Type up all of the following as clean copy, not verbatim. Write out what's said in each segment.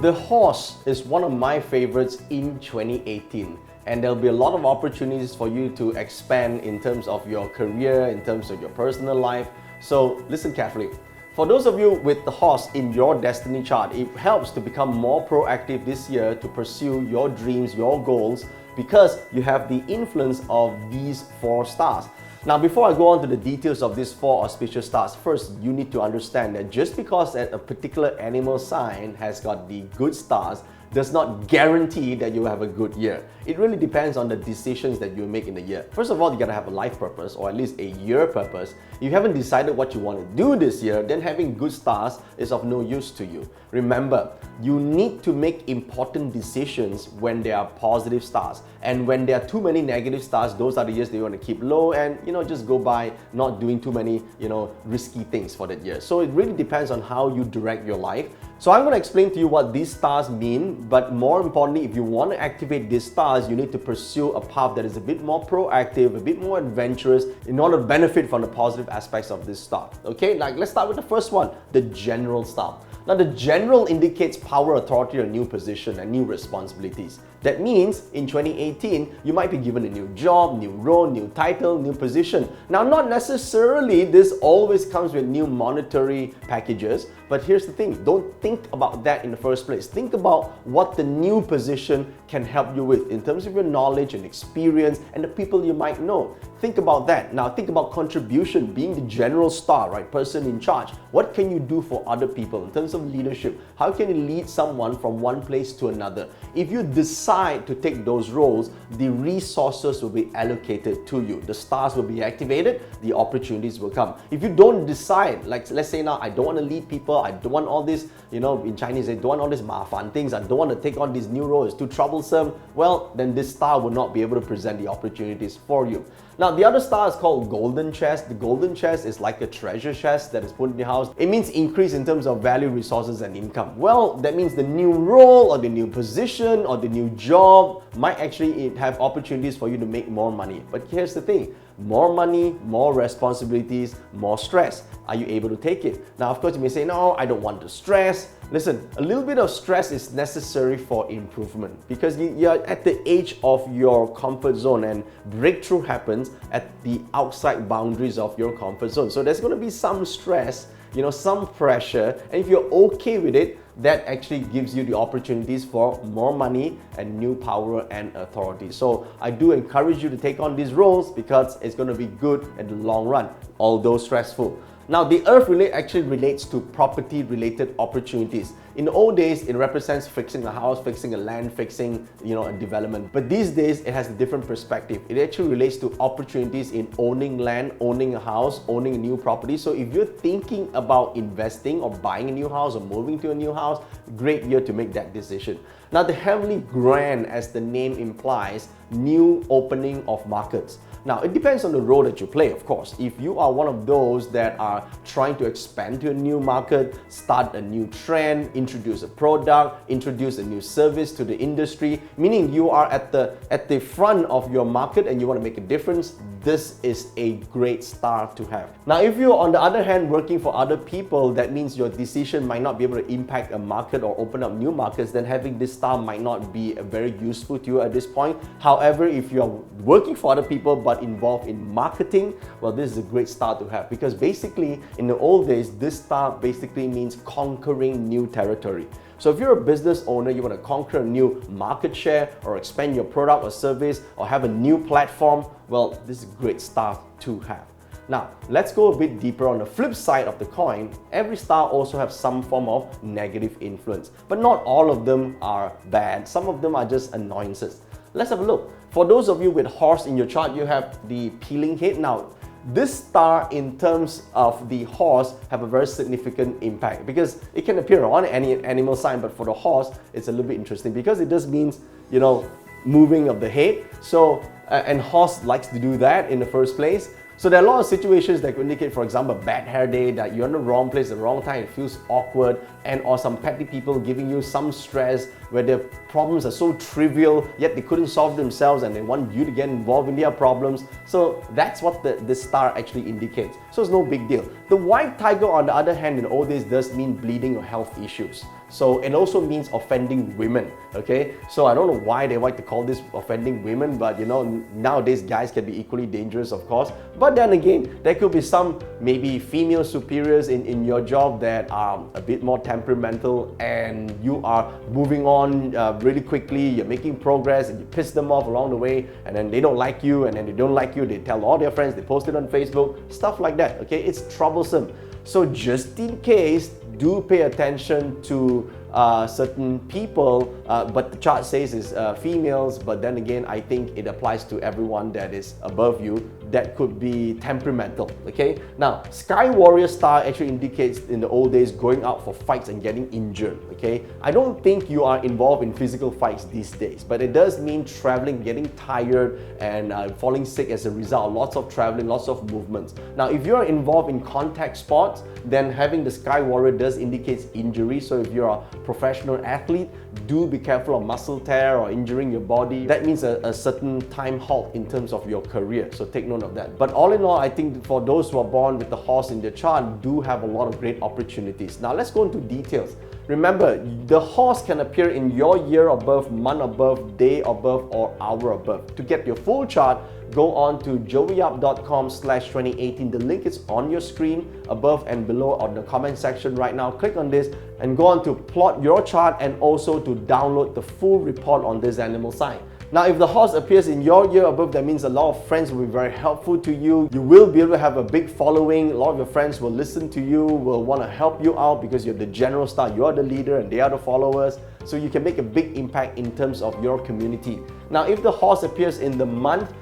the horse is one of my favorites in 2018. And there'll be a lot of opportunities for you to expand in terms of your career, in terms of your personal life. So listen carefully. For those of you with the horse in your destiny chart, it helps to become more proactive this year to pursue your dreams, your goals, because you have the influence of these 4 stars. Now, before I go on to the details of these 4 auspicious stars, first you need to understand that just because a particular animal sign has got the good stars does not guarantee that you will have a good year. It really depends on the decisions that you make in the year. First of all, you gotta have a life purpose, or at least a year purpose. If you haven't decided what you want to do this year, then having good stars is of no use to you. Remember, you need to make important decisions when there are positive stars. And when there are too many negative stars, those are the years that you want to keep low and just go by not doing too many risky things for that year. So it really depends on how you direct your life. So I'm going to explain to you what these stars mean, but more importantly, if you want to activate these stars, you need to pursue a path that is a bit more proactive, a bit more adventurous in order to benefit from the positive aspects of this star. Okay, like let's start with the first one, the general star. Now, the general indicates power, authority, a new position and new responsibilities. That means in 2018, you might be given a new job, new role, new title, new position. Now, not necessarily this always comes with new monetary packages, but here's the thing, don't think about that in the first place. Think about what the new position can help you with in terms of your knowledge and experience and the people you might know. Think about that. Now, think about contribution, being the general star, right? Person in charge. What can you do for other people in terms of leadership? How can you lead someone from one place to another? If you decide to take those roles, the resources will be allocated to you. The stars will be activated, the opportunities will come. If you don't decide, like let's say now, I don't want to lead people, I don't want all this, in Chinese, I don't want all these mafan things, I don't want to take on these new roles, it's too troublesome, well, then this star will not be able to present the opportunities for you. Now, the other star is called golden chest. The golden chest is like a treasure chest that is put in your house. It means increase in terms of value, resources, and income. Well, that means the new role or the new position or the new job might actually have opportunities for you to make more money. But here's the thing, more money, more responsibilities, more stress. Are you able to take it? Now, of course, you may say, no, I don't want to stress. Listen, a little bit of stress is necessary for improvement because you're at the edge of your comfort zone and breakthrough happens at the outside boundaries of your comfort zone. So there's going to be some stress, some pressure, and if you're okay with it, that actually gives you the opportunities for more money and new power and authority. So I do encourage you to take on these roles because it's going to be good in the long run, although stressful. Now, the earth actually relates to property-related opportunities. In the old days, it represents fixing a house, fixing a land, fixing a development. But these days, it has a different perspective. It actually relates to opportunities in owning land, owning a house, owning a new property. So if you're thinking about investing or buying a new house or moving to a new house, great year to make that decision. Now, the heavenly grand, as the name implies, new opening of markets. Now, it depends on the role that you play, of course. If you are one of those that are trying to expand to a new market, start a new trend, introduce a product, introduce a new service to the industry, meaning you are at the front of your market and you want to make a difference, this is a great star to have. Now, if you're on the other hand working for other people, that means your decision might not be able to impact a market or open up new markets, then having this star might not be very useful to you at this point. However, if you are working for other people but involved in marketing, well, this is a great star to have because basically in the old days, this star basically means conquering new territory. So if you're a business owner, you want to conquer a new market share or expand your product or service or have a new platform, well, this is a great star to have. Now, let's go a bit deeper on the flip side of the coin. Every star also has some form of negative influence, but not all of them are bad. Some of them are just annoyances. Let's have a look. For those of you with horse in your chart, you have the peeling head. Now, this star in terms of the horse have a very significant impact because it can appear on any animal sign, but for the horse, it's a little bit interesting because it just means, moving of the head. So, and horse likes to do that in the first place. So there are a lot of situations that could indicate, for example, a bad hair day, that you're in the wrong place at the wrong time, it feels awkward, and or some petty people giving you some stress where their problems are so trivial, yet they couldn't solve themselves and they want you to get involved in their problems. So that's what this star actually indicates. So it's no big deal. The white tiger, on the other hand, in old days does mean bleeding or health issues. So it also means offending women, okay? So I don't know why they like to call this offending women, but you know, nowadays guys can be equally dangerous, of course. But then again, there could be some maybe female superiors in your job that are a bit more temperamental, and you are moving on really quickly, you're making progress, and you piss them off along the way, and then they don't like you, and then they don't like you, they tell all their friends, they post it on Facebook, stuff like that, okay? It's troublesome. So just in case, do pay attention to certain people, but the chart says it's females, but then again, I think it applies to everyone that is above you that could be temperamental, okay? Now, Sky Warrior star actually indicates in the old days going out for fights and getting injured, okay? I don't think you are involved in physical fights these days, but it does mean traveling, getting tired, and falling sick as a result. Lots of traveling, lots of movements. Now, if you are involved in contact sports, then having the Sky Warrior does indicate injury. So if you're a professional athlete, do be careful of muscle tear or injuring your body. That means a certain time halt in terms of your career, so take note of that. But all in all, I think for those who are born with the horse in their chart do have a lot of great opportunities. Now let's go into details. Remember, the horse can appear in your year above, month above, day above, or hour above. To get your full chart, go on to joeyup.com/2018. The link is on your screen above and below on the comment section right now. Click on this and go on to plot your chart and also to download the full report on this animal sign. Now, if the horse appears in your year above, that means a lot of friends will be very helpful to you. You will be able to have a big following. A lot of your friends will listen to you, will want to help you out because you're the general star, you're the leader and they are the followers. So you can make a big impact in terms of your community. Now, if the horse appears in the month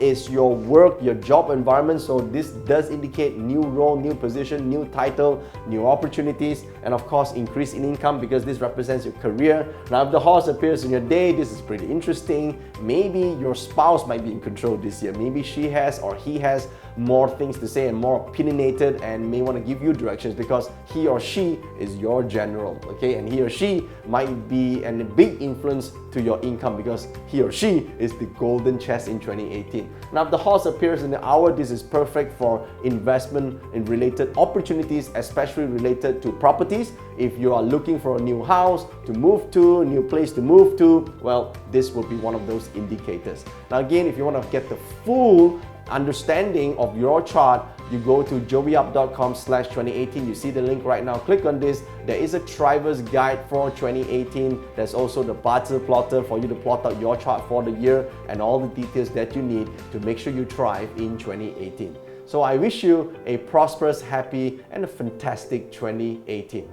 is your work, your job environment. So this does indicate new role, new position, new title, new opportunities, and of course, increase in income because this represents your career. Now, if the horse appears in your day, this is pretty interesting. Maybe your spouse might be in control this year. Maybe she has or he has more things to say and more opinionated and may want to give you directions because he or she is your general, okay? And he or she might be a big influence to your income because he or she is the golden chest in 2018. Now, if the horse appears in the hour, this is perfect for investment in related opportunities, especially related to properties. If you are looking for a new house to move to, a new place to move to, well, this will be one of those indicators. Now, again, if you want to get the full understanding of your chart, you go to joeyup.com/2018. You see the link right now. Click on this. There is a Thriver's guide for 2018. There's also the Barter plotter for you to plot out your chart for the year and all the details that you need to make sure you thrive in 2018. So I wish you a prosperous, happy, and a fantastic 2018.